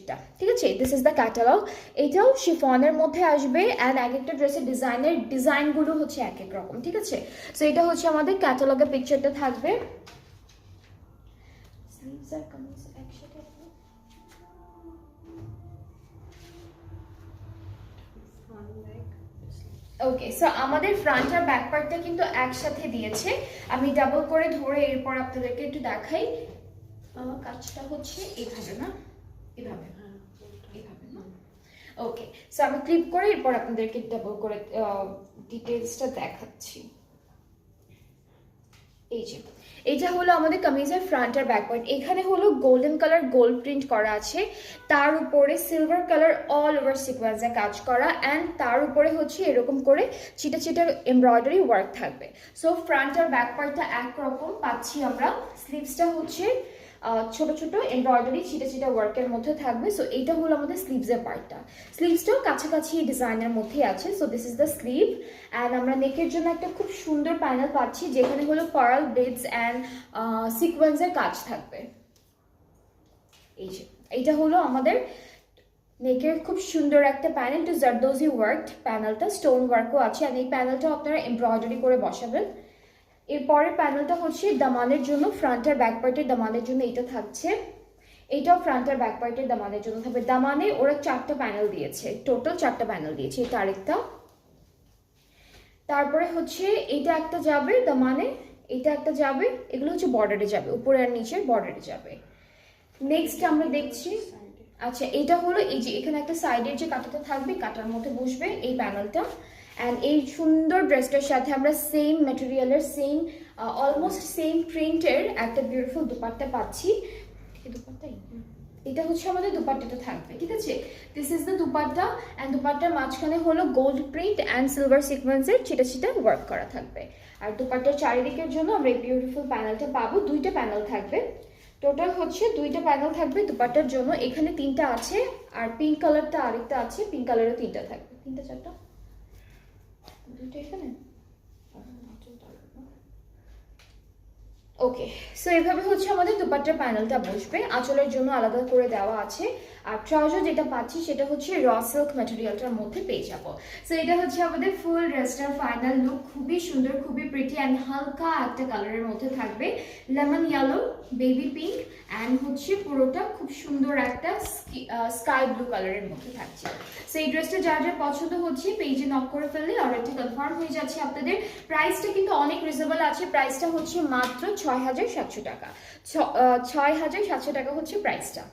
বেডশিটটা, ঠিক আছে? This is the catalogue. এটাও শিফনের মধ্যে আসবে অ্যান্ড এক একটা ড্রেসের ডিজাইনগুলো হচ্ছে এক এক রকম, ঠিক আছে? সো এটা হচ্ছে আমাদের ক্যাটালগের পিকচারটা থাকবে। স্লিভস আর কামিজ একসাথে। ওকে, সো আমাদের ফ্রন্ট আর ব্যাক পার্টটা কিন্তু একসাথে দিয়েছে। আমি ডাবল করে ধরে এরপর আপনাদেরকে একটু দেখাই। কাজটা হচ্ছে এভাবে না, এভাবে এভাবে না। ওকে, সো আমি ক্লিপ করে এরপর আপনাদেরকে ডাবল করে ডিটেলসটা দেখাচ্ছি। এই যে এটা হলো আমাদের কামিজের ফ্রন্ট আর ব্যাক পার্ট। এখানে হলো গোল্ডেন কালার গোল্ড প্রিন্ট করা আছে, তার উপরে সিলভার কালার অল ওভার সিকোয়েন্সে কাজ করা, অ্যান্ড তার উপরে হচ্ছে এরকম করে চিটা চিটা এমব্রয়ডারি ওয়ার্ক থাকবে। সো ফ্রন্ট আর ব্যাক পার্টটা একরকম পাচ্ছি আমরা। স্লিভসটা হচ্ছে ছোট ছোট এমব্রয়ডারি ছিটা ছিটা ওয়ার্কের মধ্যে থাকবে। সো এইটা হলো আমাদের স্লিভসের পার্টটা। স্লিভসটাও কাছাকাছি ডিজাইনের মধ্যেই আছে। So this is the sleeve, and আমরা নেকের জন্য একটা খুব সুন্দর প্যানেল পাচ্ছি যেখানে হলো পার্ল বিডস অ্যান্ড সিকোয়েন্সের কাজ থাকবে। এই যে এইটা হলো আমাদের নেকের খুব সুন্দর একটা প্যানেল, টু জারদোজি ওয়ার্ক প্যানেলটা, স্টোন ওয়ার্কও আছে, আর এই প্যানেলটাও আপনারা এমব্রয়ডারি করে বসাবেন। এরপরের প্যানেলটা হচ্ছে দামানের জন্য, ফ্রন্ট আর ব্যাক পার্টের দামানের জন্য এটা থাকছে। এটাও ফ্রন্ট আর ব্যাক পার্টের দামানের জন্য থাকবে। দামানে ওরা 4টা প্যানেল দিয়েছে, টোটাল 4টা প্যানেল দিয়েছে। এটা আরেকটা। তারপরে হচ্ছে এটা একটা যাবে দামানে, এটা একটা যাবে, এগুলো হচ্ছে বর্ডারে যাবে, উপরে আর নিচে বর্ডারে যাবে। নেক্সট আমরা দেখছি, আচ্ছা এটা হলো এই যে এখানে একটা সাইডের যে কাঁটাটা থাকবে, কাঁটার মধ্যে বসবে এই প্যানেলটা। অ্যান্ড এই সুন্দর ড্রেসটার সাথে আমরা সেম ম্যাটেরিয়ালের সেম অলমোস্ট সেম প্রিন্টের একটা বিউটিফুল দুপাট্টা পাচ্ছি। এই দুপাট্টাই এটা হচ্ছে আমাদের দুপাট্টাটা থাকবে, ঠিক আছে? This is the dupatta, and দুপাট্টার মাঝখানে হলো গোল্ড প্রিন্ট অ্যান্ড সিলভার সিকোয়েন্সের ছিটা ছিটা ওয়ার্ক করা থাকবে। আর দুপাট্টার চারিদিকের জন্য আমরা এই বিউটিফুল প্যানেলটা পাবো। 2টা প্যানেল থাকবে, টোটাল হচ্ছে 2টা প্যানেল থাকবে দুপাট্টার জন্য। এখানে 3টা আছে, আর পিঙ্ক কালারটা আরেকটা আছে, পিঙ্ক কালারও 3টা থাকবে। 3টা 4টা 2টা এখানে। ওকে, সো এভাবে হচ্ছে আমাদের দুপাট্টার প্যানেলটা বসবে। আঁচলের জন্য আলাদা করে দেওয়া আছে। আর ট্রাউজার যেটা পাচ্ছি সেটা হচ্ছে র সিল্ক ম্যাটেরিয়ালটার মধ্যে পেয়ে যাবো। সো এটা হচ্ছে আমাদের ফুল ড্রেসটার ফাইনাল লুক। খুবই সুন্দর, খুবই প্রিটি, অ্যান্ড হালকা একটা কালারের মধ্যে থাকবে, lemon yellow, baby pink, and হচ্ছে পুরোটা খুব সুন্দর একটা স্কাই ব্লু কালারের মধ্যে থাকছে। সো এই ড্রেসটা যার যার পছন্দ হচ্ছে পেজে নক করে ফেললে অর্ডারটি কনফার্ম হয়ে যাচ্ছে আপনাদের। প্রাইসটা কিন্তু অনেক রিজনেবল আছে। প্রাইসটা হচ্ছে মাত্র 6,700 টাকা। 6,700 টাকা হচ্ছে প্রাইসটা।